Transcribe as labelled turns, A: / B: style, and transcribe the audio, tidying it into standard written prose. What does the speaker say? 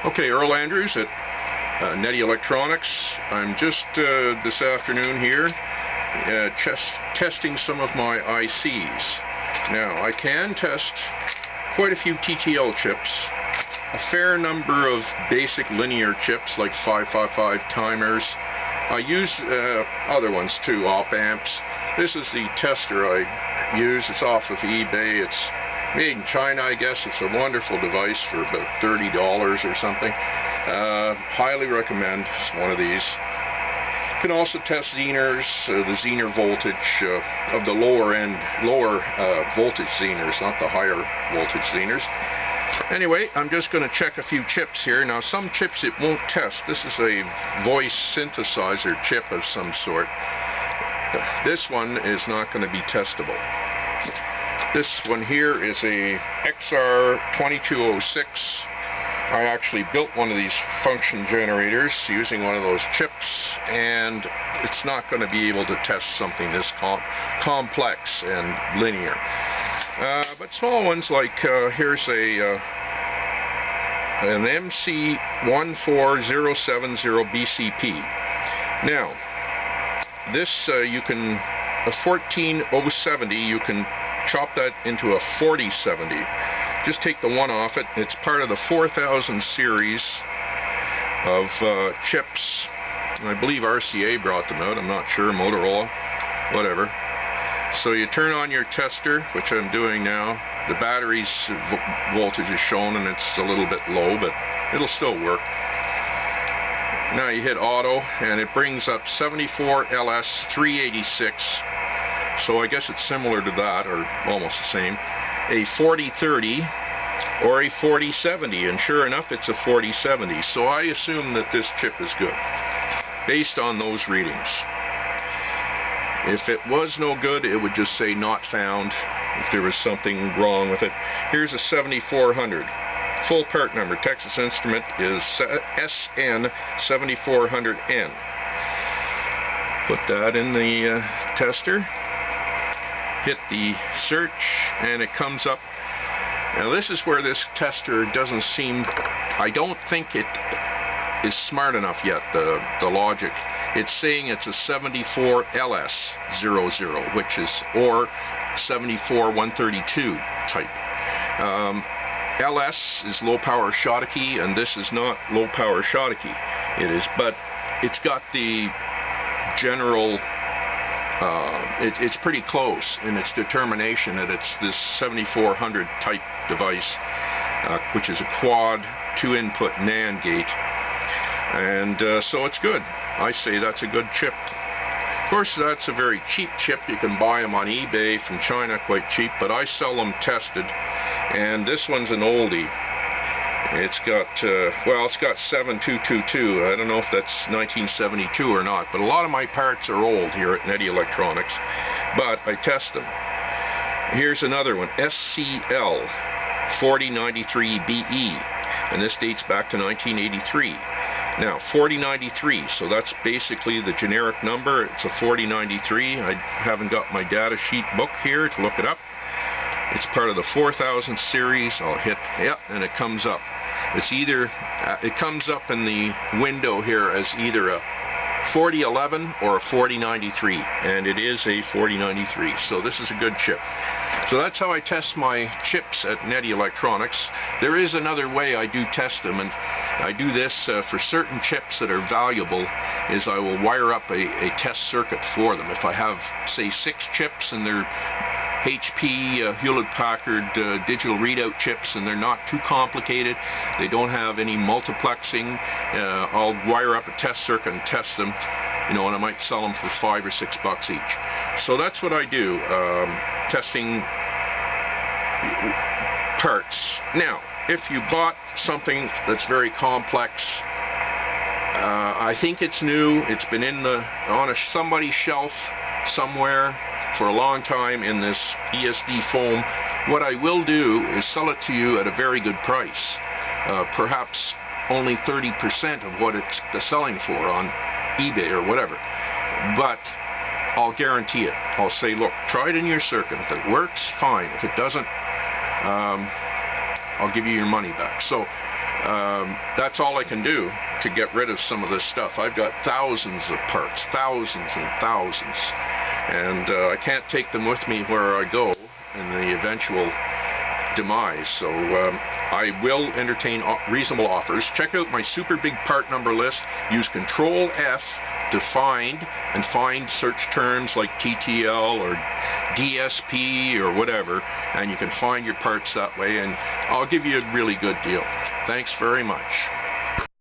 A: Okay, Earl Andrews at Netty Electronics. I'm just this afternoon here testing some of my ICs. Now, I can test quite a few TTL chips, a fair number of basic linear chips like 555 timers. I use other ones too, op amps. This is the tester I use. It's off of eBay. It's made in China, I guess. It's a wonderful device for about $30 or something. Highly recommend one of these. You can also test Zehners, the Zehner voltage of the lower voltage Zehners, not the higher voltage Zehners. Anyway, I'm just going to check a few chips here. Now, some chips it won't test. This is a voice synthesizer chip of some sort. This one is not going to be testable. This one here is a XR2206. I actually built one of these function generators using one of those chips, and it's not going to be able to test something this complex and linear. But small ones like here's an MC14070 BCP. Now, this you can, a 14070, you can chop that into a 4070. Just take the one off it. It's part of the 4000 series of chips. I believe RCA brought them out. I'm not sure. Motorola, whatever. So you turn on your tester, which I'm doing now. The battery's voltage is shown, and it's a little bit low, but it'll still work. Now you hit auto, and it brings up 74LS386. So I guess it's similar to that, or almost the same. A 4030 or a 4070, and sure enough it's a 4070. So I assume that this chip is good based on those readings. If it was no good, it would just say not found if there was something wrong with it. Here's a 7400. Full part number, Texas Instrument, is SN7400N. Put that in the tester. Hit the search, and it comes up. Now this is where this tester doesn't seem, I don't think it is smart enough yet, the logic. It's saying it's a 74LS00, which is, or 74132 type. LS is low power Schottky, and this is not low power Schottky. It is, but it's got the general, it's pretty close in its determination that it's this 7400 type device, which is a quad 2-input NAND gate, and so it's good. I say that's a good chip. Of course, that's a very cheap chip. You can buy them on eBay from China quite cheap, but I sell them tested, and this one's an oldie. It's got, well, it's got 7222. I don't know if that's 1972 or not, but a lot of my parts are old here at Netty Electronics, but I test them. Here's another one, SCL 4093BE, and this dates back to 1983. Now, 4093, so that's basically the generic number. It's a 4093. I haven't got my data sheet book here to look it up. It's part of the 4000 series. I'll hit, yep, and it comes up. It's either, it comes up in the window here as either a 4011 or a 4093, and it is a 4093, so this is a good chip. So that's how I test my chips at Netty Electronics. There is another way I do test them, and I do this for certain chips that are valuable, is I will wire up a test circuit for them. If I have, say, 6 chips and they're HP, Hewlett-Packard digital readout chips, and they're not too complicated, they don't have any multiplexing, I'll wire up a test circuit and test them, you know, and I might sell them for $5 or $6 each. So that's what I do, testing parts. Now, if you bought something that's very complex, I think it's new, it's been on somebody's shelf somewhere for a long time in this ESD foam, what I will do is sell it to you at a very good price, perhaps only 30% of what it's selling for on eBay or whatever, but I'll guarantee it. I'll say, look, try it in your circuit. If it works, fine. If it doesn't, I'll give you your money back. So that's all I can do to get rid of some of this stuff. I've got thousands of parts, thousands and thousands, and I can't take them with me where I go in the eventual demise. So I will entertain reasonable offers. Check out my super big part number list. Use Control F to find search terms like TTL or DSP or whatever, and you can find your parts that way, and I'll give you a really good deal. Thanks very much.